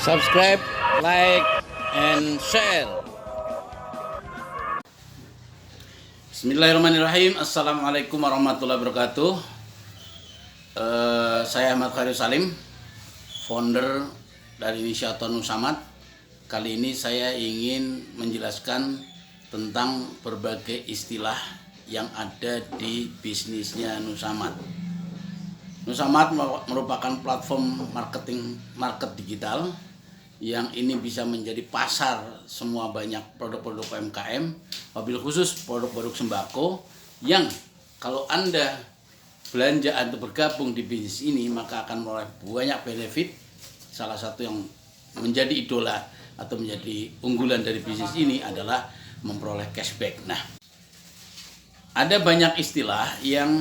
subscribe, like, and share. Bismillahirrahmanirrahim. Assalamualaikum warahmatullahi wabarakatuh. Saya Ahmad Khairul Salim, founder dari Inisiator Nusamad. Kali ini saya ingin menjelaskan tentang berbagai istilah yang ada di bisnisnya Nusamad. Nusamad merupakan platform market digital yang ini bisa menjadi pasar semua banyak produk-produk UMKM, wabil khusus produk-produk sembako yang kalau Anda belanja atau bergabung di bisnis ini maka akan memperoleh banyak benefit. Salah satu yang menjadi idola atau menjadi unggulan dari bisnis ini adalah memperoleh cashback. Nah, ada banyak istilah yang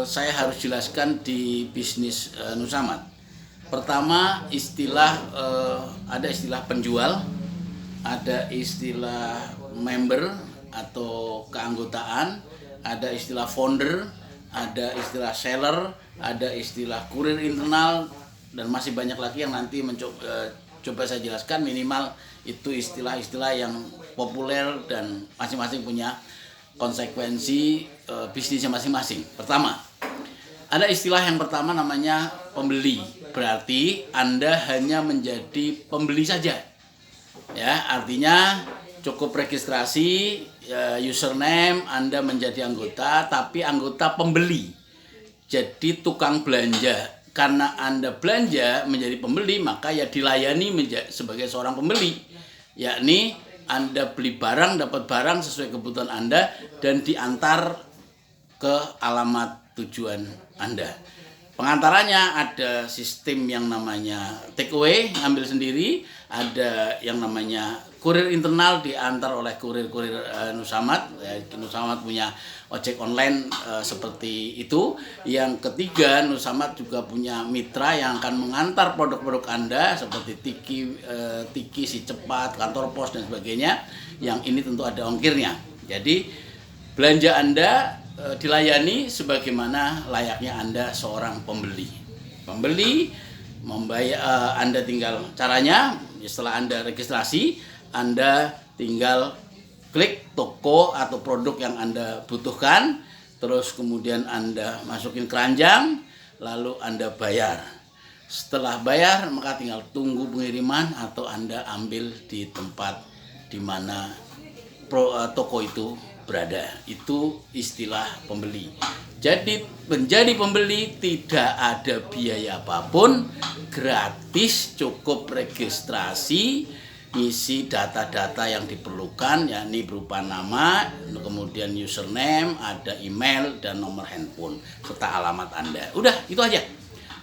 saya harus jelaskan di bisnis Nusamad. Pertama, ada istilah penjual, ada istilah member atau keanggotaan, ada istilah founder, ada istilah seller, ada istilah kurir internal, dan masih banyak lagi yang nanti coba saya jelaskan. Minimal itu istilah-istilah yang populer dan masing-masing punya konsekuensi bisnisnya masing-masing. Pertama, ada istilah yang pertama namanya pembeli. Berarti Anda hanya menjadi pembeli saja. Ya, artinya cukup registrasi, username, Anda menjadi anggota, tapi anggota pembeli. Jadi tukang belanja. Karena Anda belanja menjadi pembeli, maka ya dilayani sebagai seorang pembeli. Yakni Anda beli barang, dapat barang sesuai kebutuhan Anda dan diantar ke alamat tujuan Anda. Pengantarannya ada sistem yang namanya take away, ambil sendiri, ada yang namanya kurir internal diantar oleh kurir-kurir Nusamad. Nusamad punya ojek online seperti itu. Yang ketiga, Nusamad juga punya mitra yang akan mengantar produk-produk Anda seperti Tiki, Si Cepat, kantor pos dan sebagainya. Yang ini tentu ada ongkirnya. Jadi belanja Anda dilayani sebagaimana layaknya Anda seorang pembeli. Pembeli membayar, Anda tinggal caranya setelah Anda registrasi, Anda tinggal klik toko atau produk yang Anda butuhkan, terus kemudian Anda masukin keranjang, lalu Anda bayar. Setelah bayar maka tinggal tunggu pengiriman atau Anda ambil di tempat di mana toko itu berada. Itu istilah pembeli. Jadi menjadi pembeli tidak ada biaya apapun, gratis, cukup registrasi, isi data-data yang diperlukan, yakni berupa nama, kemudian username, ada email dan nomor handphone serta alamat Anda. Udah, itu aja.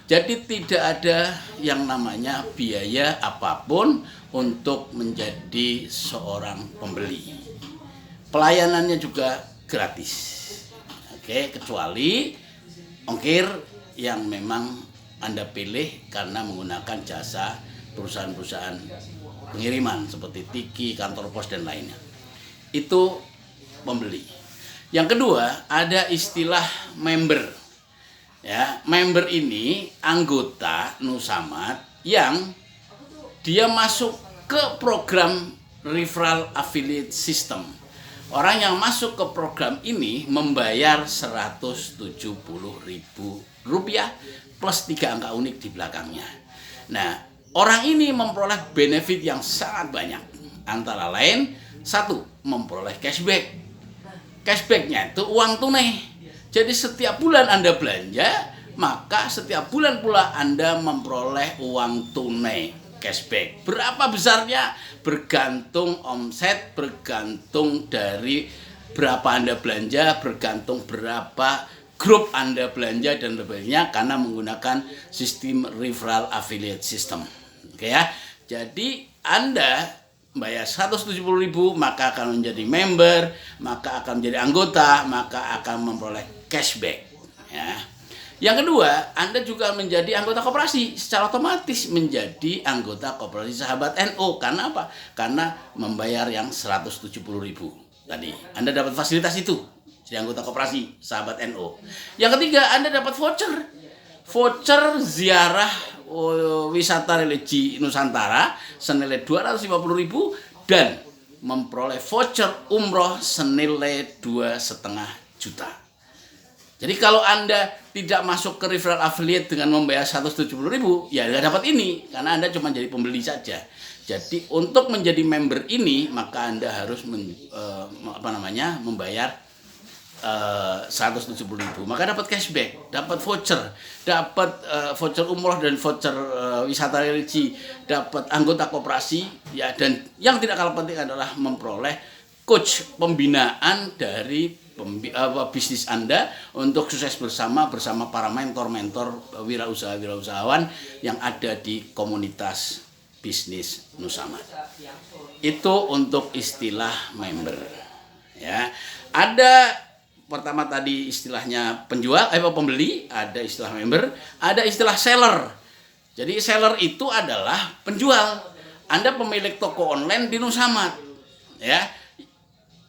Jadi tidak ada yang namanya biaya apapun untuk menjadi seorang pembeli. Pelayanannya juga gratis. Oke, kecuali ongkir yang memang Anda pilih karena menggunakan jasa perusahaan-perusahaan pengiriman seperti Tiki, kantor pos dan lainnya. Itu pembeli. Yang kedua, ada istilah member. Ya, member ini anggota Nusamad yang dia masuk ke program referral affiliate system. Orang yang masuk ke program ini membayar Rp170.000 plus 3 angka unik di belakangnya. Nah, orang ini memperoleh benefit yang sangat banyak. Antara lain, 1, memperoleh cashback. Cashbacknya itu uang tunai. Jadi setiap bulan Anda belanja, maka setiap bulan pula Anda memperoleh uang tunai. Cashback. Berapa besarnya? Bergantung omset, bergantung dari berapa Anda belanja, bergantung berapa grup Anda belanja dan sebagainya karena menggunakan sistem referral affiliate system. Oke ya. Jadi Anda bayar 170.000 maka akan menjadi member, maka akan menjadi anggota, maka akan memperoleh cashback ya. Yang kedua, Anda juga menjadi anggota koperasi, secara otomatis menjadi anggota koperasi Sahabat NU. Karena apa? Karena membayar yang 170.000 tadi. Anda dapat fasilitas itu, jadi anggota koperasi Sahabat NU. Yang ketiga, Anda dapat voucher ziarah wisata religi Nusantara senilai 250.000 dan memperoleh voucher umroh senilai 2,5 juta. Jadi kalau Anda tidak masuk ke referral affiliate dengan membayar 170.000, ya nggak dapat ini karena Anda cuma jadi pembeli saja. Jadi untuk menjadi member ini maka Anda harus membayar 170.000. Maka dapat cashback, dapat voucher umroh dan voucher wisata religi, dapat anggota koperasi ya, dan yang tidak kalah penting adalah memperoleh coach pembinaan dari bisnis Anda untuk sukses bersama para mentor-mentor wirausahawan yang ada di komunitas bisnis Nusamad. Itu untuk istilah member. Ya, ada pertama tadi istilahnya pembeli, ada istilah member, ada istilah seller. Jadi seller itu adalah penjual. Anda pemilik toko online di Nusamad, ya.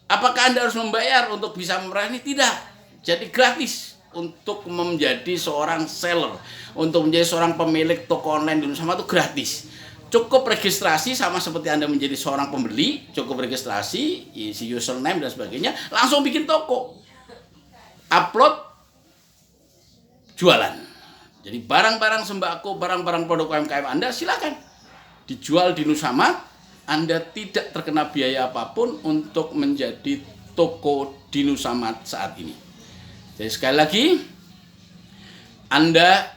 Apakah Anda harus membayar untuk bisa meraih ini? Tidak. Jadi gratis untuk menjadi seorang seller, untuk menjadi seorang pemilik toko online di Nusamad itu gratis. Cukup registrasi sama seperti Anda menjadi seorang pembeli, cukup registrasi, isi username dan sebagainya, langsung bikin toko. Upload, jualan. Jadi barang-barang sembako, barang-barang produk UMKM Anda silakan dijual di Nusamad. Anda tidak terkena biaya apapun untuk menjadi toko di Nusamad saat ini. Jadi sekali lagi, Anda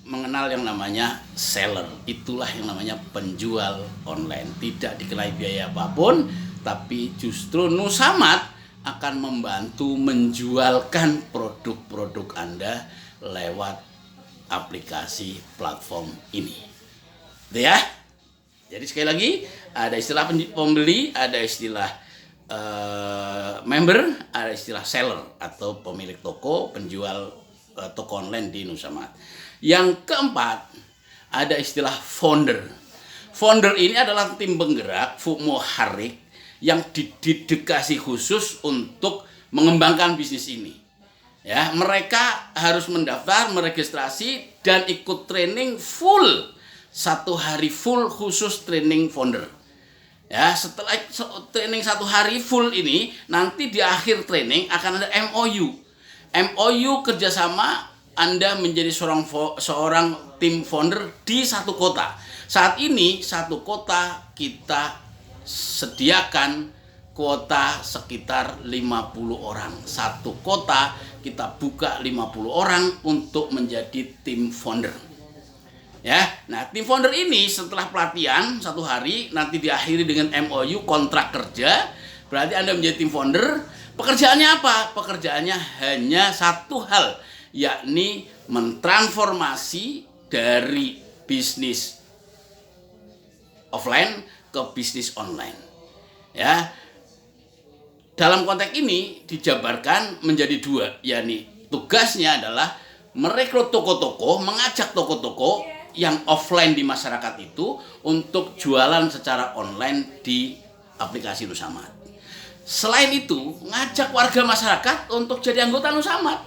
mengenal yang namanya seller. Itulah yang namanya penjual online. Tidak dikenai biaya apapun, tapi justru Nusamad akan membantu menjualkan produk-produk Anda lewat aplikasi platform ini. Gitu ya. Jadi sekali lagi, ada istilah pembeli, ada istilah member, ada istilah seller atau pemilik toko, penjual toko online di Nusamad. Yang keempat, ada istilah founder. Founder ini adalah tim penggerak muharrik yang didedikasi khusus untuk mengembangkan bisnis ini. Ya, mereka harus mendaftar, meregistrasi dan ikut training full. 1 hari full khusus training founder. Ya, setelah training 1 hari full ini, nanti di akhir training akan ada MOU. MOU kerjasama Anda menjadi seorang tim founder di satu kota. Saat ini satu kota kita sediakan kuota sekitar 50 orang. Satu kota kita buka 50 orang untuk menjadi tim founder. Ya, nah tim founder ini setelah pelatihan 1 hari nanti diakhiri dengan MOU kontrak kerja. Berarti Anda menjadi tim founder. Pekerjaannya apa? Pekerjaannya hanya satu hal, yakni mentransformasi dari bisnis offline ke bisnis online. Ya, dalam konteks ini dijabarkan menjadi 2, yakni tugasnya adalah merekrut toko-toko, mengajak toko-toko yang offline di masyarakat itu untuk jualan secara online di aplikasi Nusamad. Selain itu, ngajak warga masyarakat untuk jadi anggota Nusamad.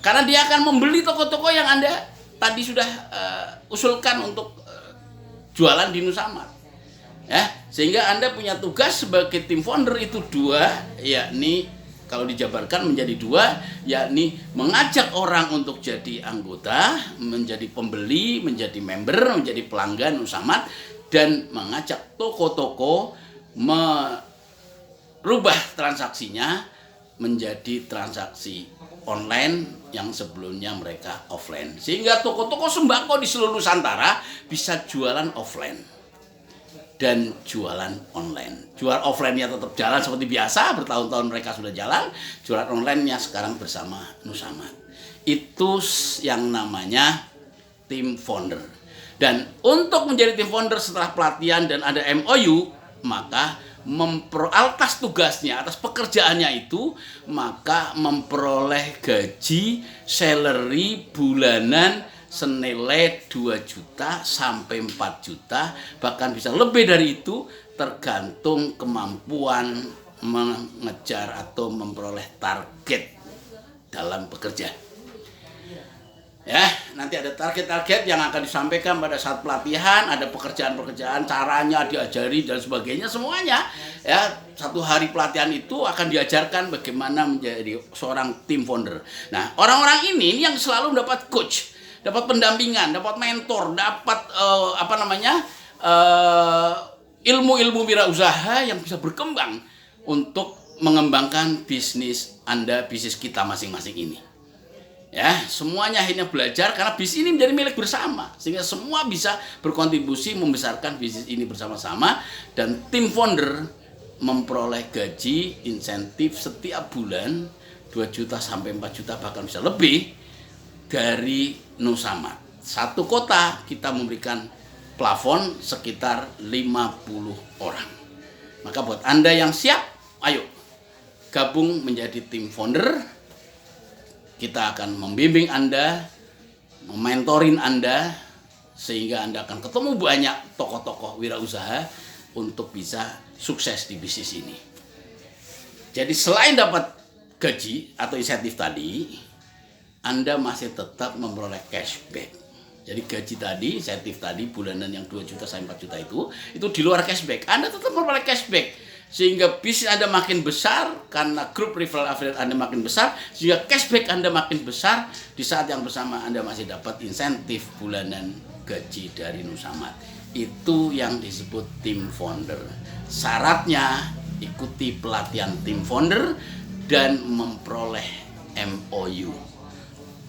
Karena dia akan membeli toko-toko yang Anda tadi sudah usulkan untuk jualan di Nusamad. Ya, sehingga Anda punya tugas sebagai tim founder itu 2, yakni kalau dijabarkan menjadi 2, yakni mengajak orang untuk jadi anggota, menjadi pembeli, menjadi member, menjadi pelanggan Nusamad, dan mengajak toko-toko merubah transaksinya menjadi transaksi online yang sebelumnya mereka offline. Sehingga toko-toko sembako di seluruh Nusantara bisa jualan offline dan jualan online. Jualan offline-nya tetap jalan seperti biasa, bertahun-tahun mereka sudah jalan. Jualan online-nya sekarang bersama Nusamad. Itu yang namanya tim founder. Dan untuk menjadi tim founder setelah pelatihan dan ada MOU, maka atas tugasnya, atas pekerjaannya itu, maka memperoleh gaji salary bulanan senilai 2 juta sampai 4 juta, bahkan bisa lebih dari itu tergantung kemampuan mengejar atau memperoleh target dalam bekerja. Ya, nanti ada target-target yang akan disampaikan pada saat pelatihan, ada pekerjaan-pekerjaan, caranya diajari dan sebagainya semuanya. Ya, 1 hari pelatihan itu akan diajarkan bagaimana menjadi seorang team founder. Nah, orang-orang ini yang selalu mendapat coach, dapat pendampingan, dapat mentor, dapat ilmu-ilmu wirausaha yang bisa berkembang untuk mengembangkan bisnis Anda, bisnis kita masing-masing ini. Ya, semuanya akhirnya belajar karena bisnis ini menjadi milik bersama, sehingga semua bisa berkontribusi membesarkan bisnis ini bersama-sama, dan tim founder memperoleh gaji insentif setiap bulan 2 juta sampai 4 juta, bahkan bisa lebih dari Nusamad. Satu kota kita memberikan plafon sekitar 50 orang. Maka buat Anda yang siap, ayo gabung menjadi tim founder. Kita akan membimbing Anda, mementorin Anda, sehingga Anda akan ketemu banyak tokoh-tokoh wirausaha untuk bisa sukses di bisnis ini. Jadi selain dapat gaji atau insentif tadi, Anda masih tetap memperoleh cashback. Jadi gaji tadi, insentif tadi, bulanan yang 2 juta sampai 4 juta itu di luar cashback. Anda tetap memperoleh cashback. Sehingga bisnis Anda makin besar, karena grup referral affiliate Anda makin besar, sehingga cashback Anda makin besar. Di saat yang bersama Anda masih dapat insentif bulanan gaji dari Nusamad. Itu yang disebut tim founder. Syaratnya ikuti pelatihan tim founder dan memperoleh MOU.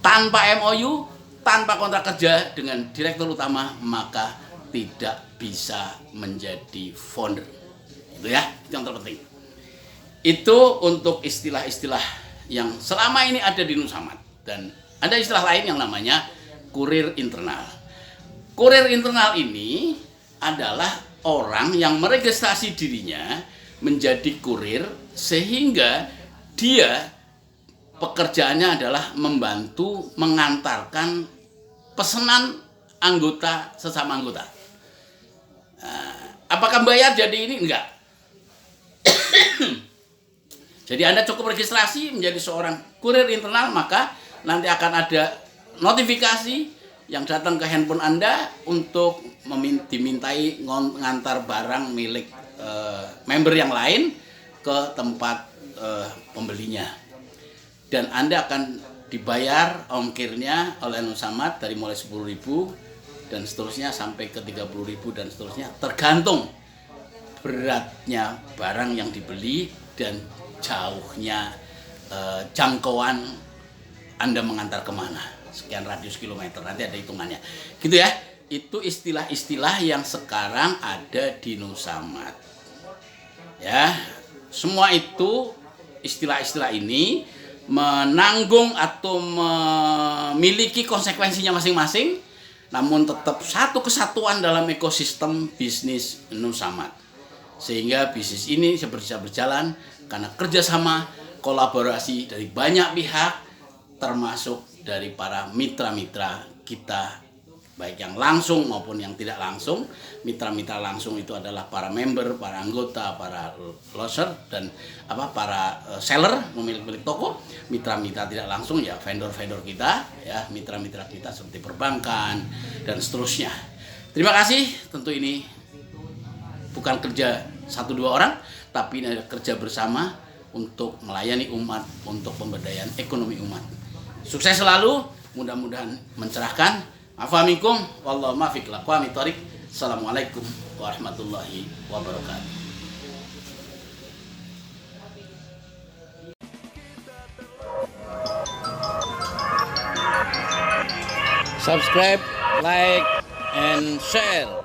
Tanpa MOU, tanpa kontrak kerja dengan direktur utama, maka tidak bisa menjadi founder. Itu ya, itu yang terpenting. Itu untuk istilah-istilah yang selama ini ada di Nusamad. Dan ada istilah lain yang namanya kurir internal. Kurir internal ini adalah orang yang meregistrasi dirinya menjadi kurir, sehingga dia pekerjaannya adalah membantu mengantarkan pesanan anggota sesama anggota. Apakah bayar jadi ini? Enggak. Jadi Anda cukup registrasi menjadi seorang kurir internal, maka nanti akan ada notifikasi yang datang ke handphone Anda untuk dimintai ngantar barang milik member yang lain ke tempat pembelinya. Dan Anda akan dibayar ongkirnya oleh Nusamad dari mulai 10.000 dan seterusnya sampai ke 30.000 dan seterusnya, tergantung beratnya barang yang dibeli dan jauhnya jangkauan Anda mengantar kemana, sekian radius kilometer, nanti ada hitungannya gitu ya. Itu istilah-istilah yang sekarang ada di Nusamad ya. Semua itu istilah-istilah ini menanggung atau memiliki konsekuensinya masing-masing, namun tetap satu kesatuan dalam ekosistem bisnis Nusamad. Sehingga bisnis ini bisa berjalan karena kerjasama, kolaborasi dari banyak pihak, termasuk dari para mitra-mitra kita, baik yang langsung maupun yang tidak langsung. Mitra-mitra langsung itu adalah para member, para anggota, para loser, dan para seller, pemilik toko. Mitra-mitra tidak langsung ya vendor-vendor kita, ya mitra-mitra kita seperti perbankan dan seterusnya. Terima kasih. Tentu ini bukan kerja 1-2 orang, tapi ini ada kerja bersama untuk melayani umat, untuk pemberdayaan ekonomi umat. Sukses selalu, mudah-mudahan mencerahkan. Afamikum, wallahu muwaffiq ila aqwamit thoriq. Assalamualaikum warahmatullahi wabarakatuh. Subscribe, like, and share.